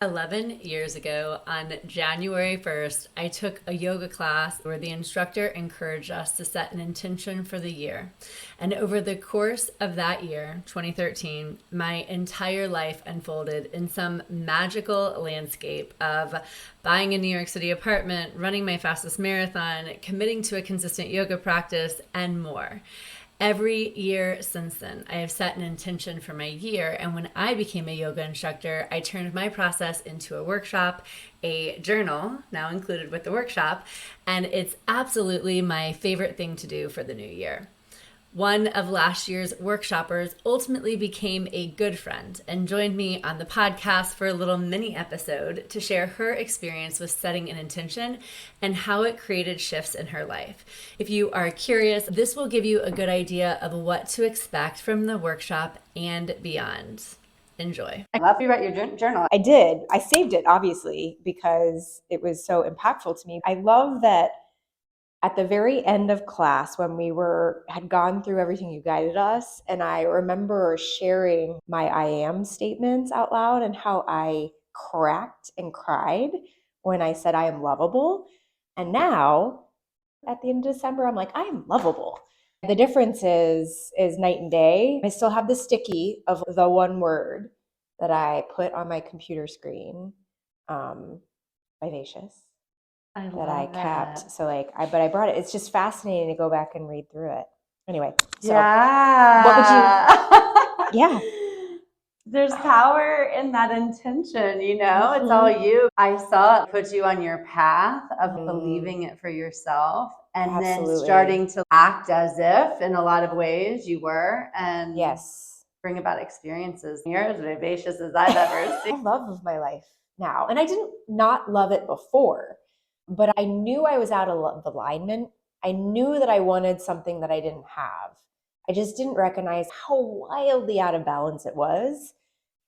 11 years ago, on January 1st, I took a yoga class where the instructor encouraged us to set an intention for the year. And over the course of that year, 2013, my entire life unfolded in some magical landscape of buying a New York City apartment, running my fastest marathon, committing to a consistent yoga practice, and more. Every year since then, I have set an intention for my year. And when I became a yoga instructor, I turned my process into a workshop, a journal, now included with the workshop. And it's absolutely my favorite thing to do for the new year. One of last year's workshoppers ultimately became a good friend and joined me on the podcast for a little mini episode to share her experience with setting an intention and how it created shifts in her life. If you are curious, this will give you a good idea of what to expect from the workshop and beyond. Enjoy. I love you write your journal. I did. I saved it, obviously, because it was so impactful to me. I love that at the very end of class when we had gone through everything you guided us, and I remember sharing my I am statements out loud and how I cracked and cried when I said I am lovable. And now at the end of December, I'm like, I am lovable. The difference is night and day. I still have the sticky of the one word that I put on my computer screen, vivacious, that I kept. So but I brought it. It's just fascinating to go back and read through it. Anyway, so what would you? Yeah. There's power in that intention, it's all you. I saw it put you on your path of believing it for yourself and Absolutely. then starting to act as if in a lot of ways you were, and yes, bring about experiences. You're as vivacious as I've ever seen. I love my life now. And I didn't not love it before, but I knew I was out of alignment. I knew that I wanted something that I didn't have. I just didn't recognize how wildly out of balance it was.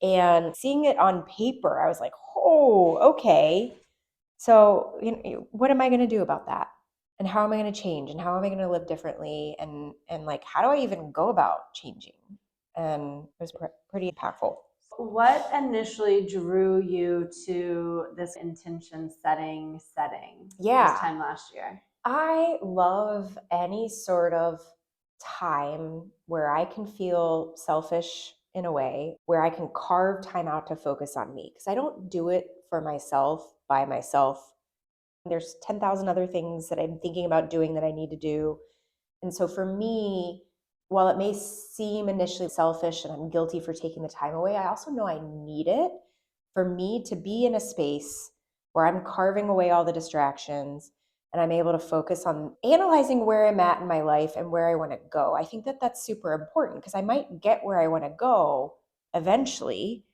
And seeing it on paper, I was like, oh, okay. So what am I going to do about that? And how am I going to change? And how am I going to live differently? And like, how do I even go about changing? And it was pretty impactful. What initially drew you to this intention setting this time last year? I love any sort of time where I can feel selfish in a way, where I can carve time out to focus on me, because I don't do it for myself by myself. There's 10,000 other things that I'm thinking about doing that I need to do. And so for me, while it may seem initially selfish and I'm guilty for taking the time away, I also know I need it for me to be in a space where I'm carving away all the distractions and I'm able to focus on analyzing where I'm at in my life and where I want to go. I think that that's super important, because I might get where I want to go eventually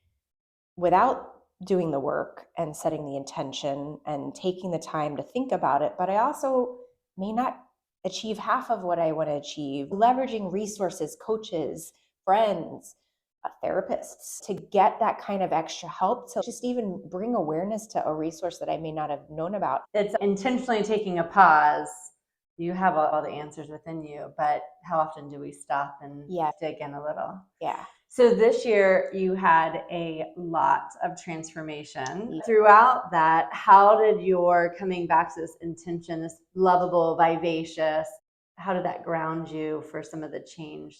without doing the work and setting the intention and taking the time to think about it. But I also may not achieve half of what I want to achieve. Leveraging resources, coaches, friends, therapists to get that kind of extra help to just even bring awareness to a resource that I may not have known about. It's intentionally taking a pause. You have all the answers within you, but how often do we stop and dig in a little? Yeah. So this year you had a lot of transformation. Yeah. Throughout that, how did your coming back to this intention, this lovable, vivacious, how did that ground you for some of the change,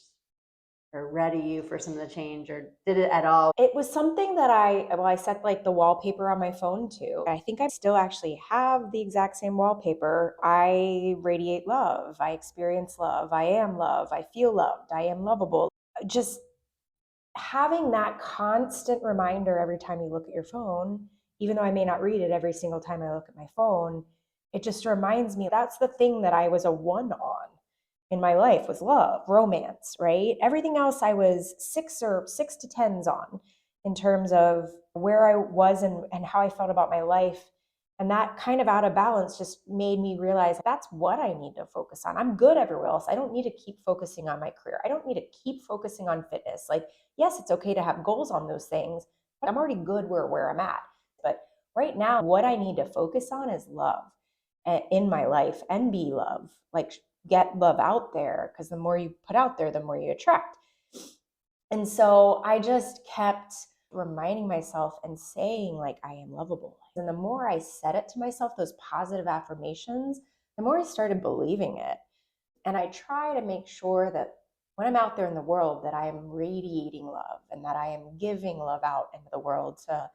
or ready you for some of the change, or did it at all? It was something that I set like the wallpaper on my phone too. I think I still actually have the exact same wallpaper. I radiate love. I experience love. I am love. I feel loved. I am lovable. Just having that constant reminder every time you look at your phone, even though I may not read it every single time I look at my phone, it just reminds me that's the thing that I was a 1 on in my life, was love, romance, right? Everything else I was 6 to 10s on in terms of where I was and how I felt about my life. And that kind of out of balance just made me realize that's what I need to focus on. I'm good everywhere else. I don't need to keep focusing on my career. I don't need to keep focusing on fitness. Like, yes, it's okay to have goals on those things, but I'm already good where I'm at. But right now, what I need to focus on is love in my life, and be love. Like, get love out there, because the more you put out there, the more you attract. And so I just kept reminding myself and saying, like, I am lovable. And the more I said it to myself, those positive affirmations, the more I started believing it. And I try to make sure that when I'm out there in the world, that I am radiating love and that I am giving love out into the world to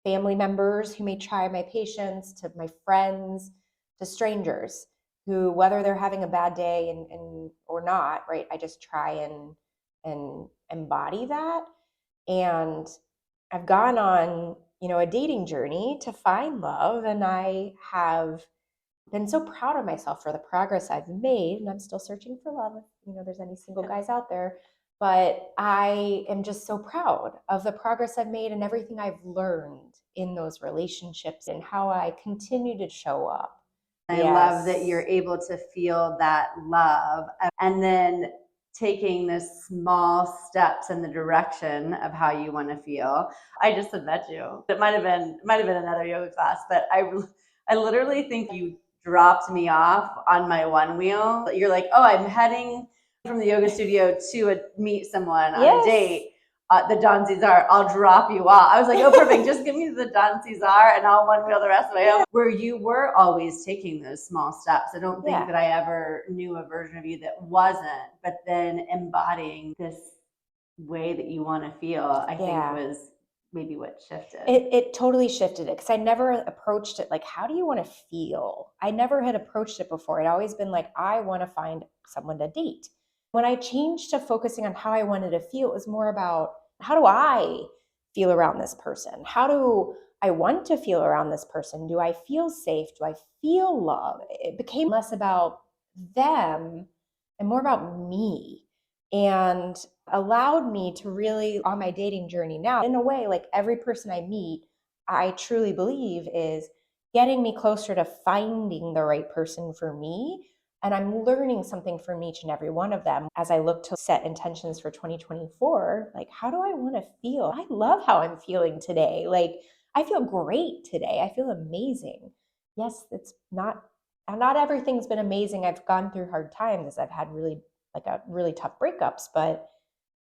family members who may try my patience, to my friends, to strangers who, whether they're having a bad day and or not, right? I just try and embody that. And I've gone on, a dating journey to find love, and I have been so proud of myself for the progress I've made, and I'm still searching for love if there's any single guys out there. But I am just so proud of the progress I've made and everything I've learned in those relationships and how I continue to show up. I love that you're able to feel that love and then taking the small steps in the direction of how you want to feel. I just had met you. It might have been another yoga class, but I literally think you dropped me off on my one wheel. You're like, oh, I'm heading from the yoga studio to meet someone on a date. The Don Cesar, I'll drop you off. I was like, oh, perfect. Just give me the Don Cesar and I'll one wheel the rest of the way home. Where you were always taking those small steps. I don't think that I ever knew a version of you that wasn't, but then embodying this way that you want to feel, I think was maybe what shifted. It totally shifted it because I never approached it like, how do you want to feel? I never had approached it before. It always been like, I want to find someone to date. When I changed to focusing on how I wanted to feel, it was more about, how do I feel around this person? How do I want to feel around this person? Do I feel safe? Do I feel love? It became less about them and more about me, and allowed me to really, on my dating journey now, in a way, like every person I meet, I truly believe is getting me closer to finding the right person for me. And I'm learning something from each and every one of them as I look to set intentions for 2024. Like, how do I want to feel? I love how I'm feeling today. Like, I feel great today. I feel amazing. Yes, not everything's been amazing. I've gone through hard times. I've had really tough breakups, but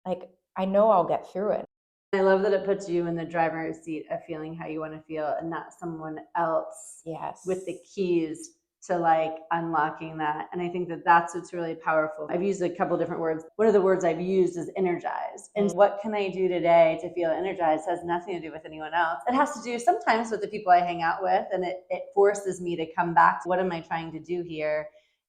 like, I know I'll get through it. I love that it puts you in the driver's seat of feeling how you want to feel and not someone else with the keys to like unlocking that. And I think that that's what's really powerful. I've used a couple different words. One of the words I've used is energized. And what can I do today to feel energized has nothing to do with anyone else. It has to do sometimes with the people I hang out with, and it forces me to come back to what am I trying to do here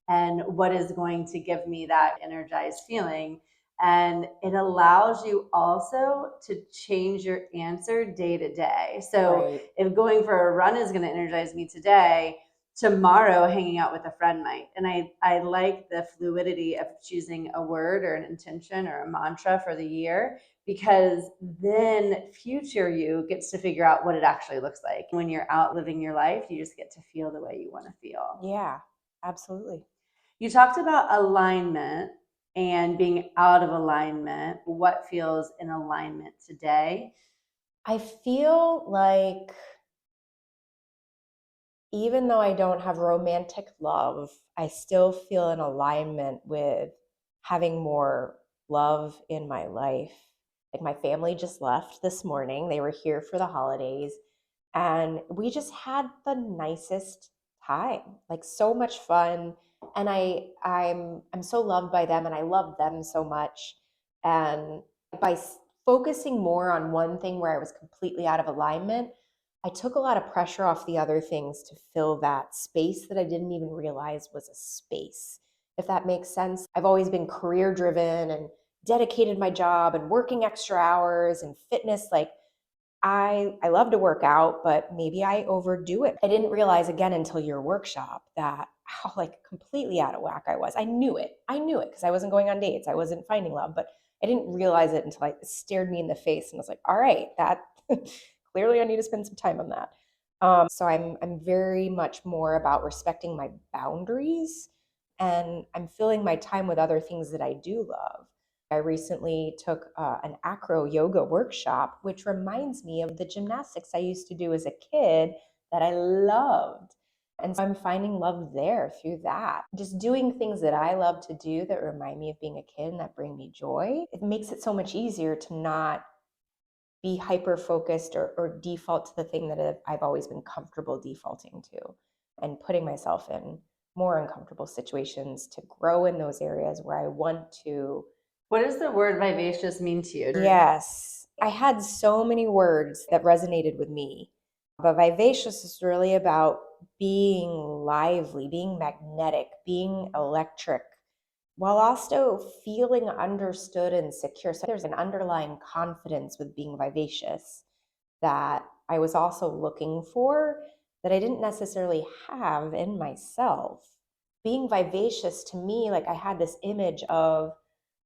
and what is going to give me that energized feeling. And it allows you also to change your answer day to day. So if going for a run is going to energize me today, tomorrow hanging out with a friend might. And I like the fluidity of choosing a word or an intention or a mantra for the year, because then future you gets to figure out what it actually looks like. When you're out living your life, you just get to feel the way you want to feel. Yeah, absolutely. You talked about alignment and being out of alignment. What feels in alignment today? I feel like even though I don't have romantic love, I still feel in alignment with having more love in my life. Like, my family just left this morning. They were here for the holidays, and we just had the nicest time. Like, so much fun. And I'm so loved by them, and I love them so much. And by focusing more on one thing where I was completely out of alignment, I took a lot of pressure off the other things to fill that space that I didn't even realize was a space, if that makes sense. I've always been career driven and dedicated my job and working extra hours and fitness. Like, I love to work out, but maybe I overdo it. I didn't realize, again, until your workshop, that how like completely out of whack I was. I knew it because I wasn't going on dates. I wasn't finding love, but I didn't realize it until it stared me in the face and was like, all right, that clearly I need to spend some time on that. So I'm very much more about respecting my boundaries, and I'm filling my time with other things that I do love. I recently took an acro yoga workshop, which reminds me of the gymnastics I used to do as a kid that I loved. And so I'm finding love there through that. Just doing things that I love to do that remind me of being a kid and that bring me joy. It makes it so much easier to not be hyper focused or default to the thing that I've always been comfortable defaulting to, and putting myself in more uncomfortable situations to grow in those areas where I want to. What does the word vivacious mean to you? Yes, I had so many words that resonated with me, but vivacious is really about being lively, being magnetic, being electric, while also feeling understood and secure. So there's an underlying confidence with being vivacious that I was also looking for that I didn't necessarily have in myself. Being vivacious to me, like I had this image of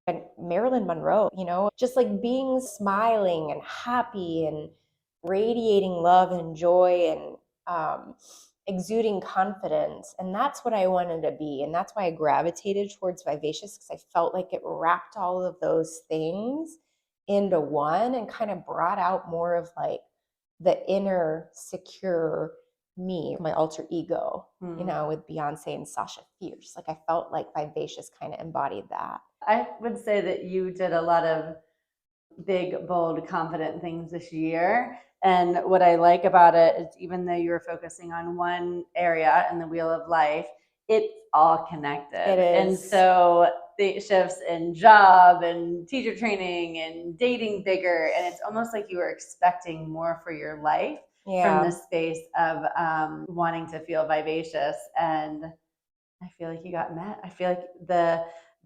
and Marilyn Monroe, just like being smiling and happy and radiating love and joy and exuding confidence. And that's what I wanted to be. And that's why I gravitated towards vivacious, because I felt like it wrapped all of those things into one and kind of brought out more of like the inner secure me, my alter ego, with Beyonce and Sasha Fierce. Like I felt like vivacious kind of embodied that. I would say that you did a lot of big, bold, confident things this year. And what I like about it is even though you're focusing on one area in the wheel of life, it's all connected. It is. And so the shifts in job and teacher training and dating bigger. And it's almost like you were expecting more for your life from the space of wanting to feel vivacious. And I feel like you got met. I feel like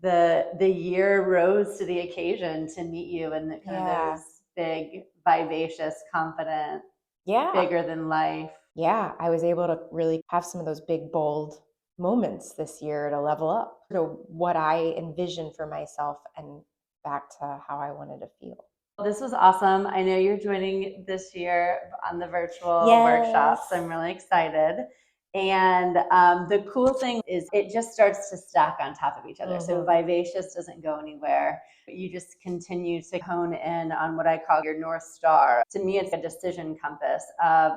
the year rose to the occasion to meet you and kind of those big, vivacious, confident, bigger than life. Yeah, I was able to really have some of those big, bold moments this year to level up to what I envisioned for myself and back to how I wanted to feel. This was awesome. I know you're joining this year on the virtual workshops. I'm really excited. And the cool thing is it just starts to stack on top of each other. So vivacious doesn't go anywhere. You just continue to hone in on what I call your North Star. To me, it's a decision compass of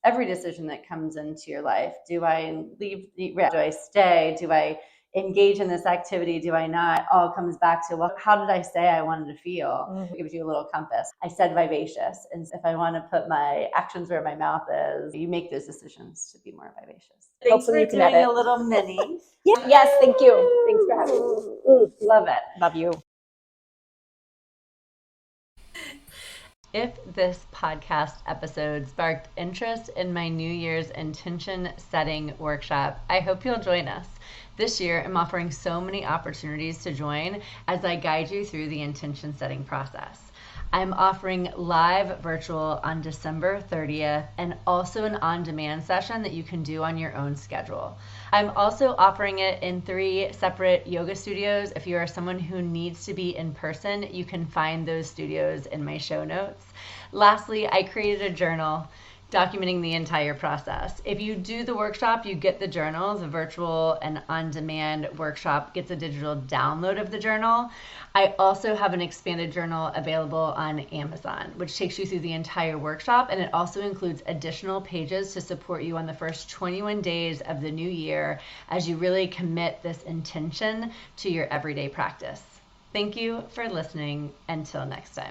every decision that comes into your life. Do I leave? Do I stay? Do I engage in this activity? Do I not? All comes back to, well, how did I say I wanted to feel? It gives you a little compass. I said vivacious. And if I want to put my actions where my mouth is, you make those decisions to be more vivacious. Thanks for doing a little mini. Yes, thank you. Thanks for having me. Love it. Love you. If this podcast episode sparked interest in my New Year's intention setting workshop, I hope you'll join us. This year, I'm offering so many opportunities to join as I guide you through the intention setting process. I'm offering live virtual on December 30th and also an on-demand session that you can do on your own schedule. I'm also offering it in 3 separate yoga studios. If you are someone who needs to be in person, you can find those studios in my show notes. Lastly, I created a journal documenting the entire process. If you do the workshop, you get the journals. The virtual and on-demand workshop gets a digital download of the journal. I also have an expanded journal available on Amazon, which takes you through the entire workshop, and it also includes additional pages to support you on the first 21 days of the new year as you really commit this intention to your everyday practice. Thank you for listening. Until next time.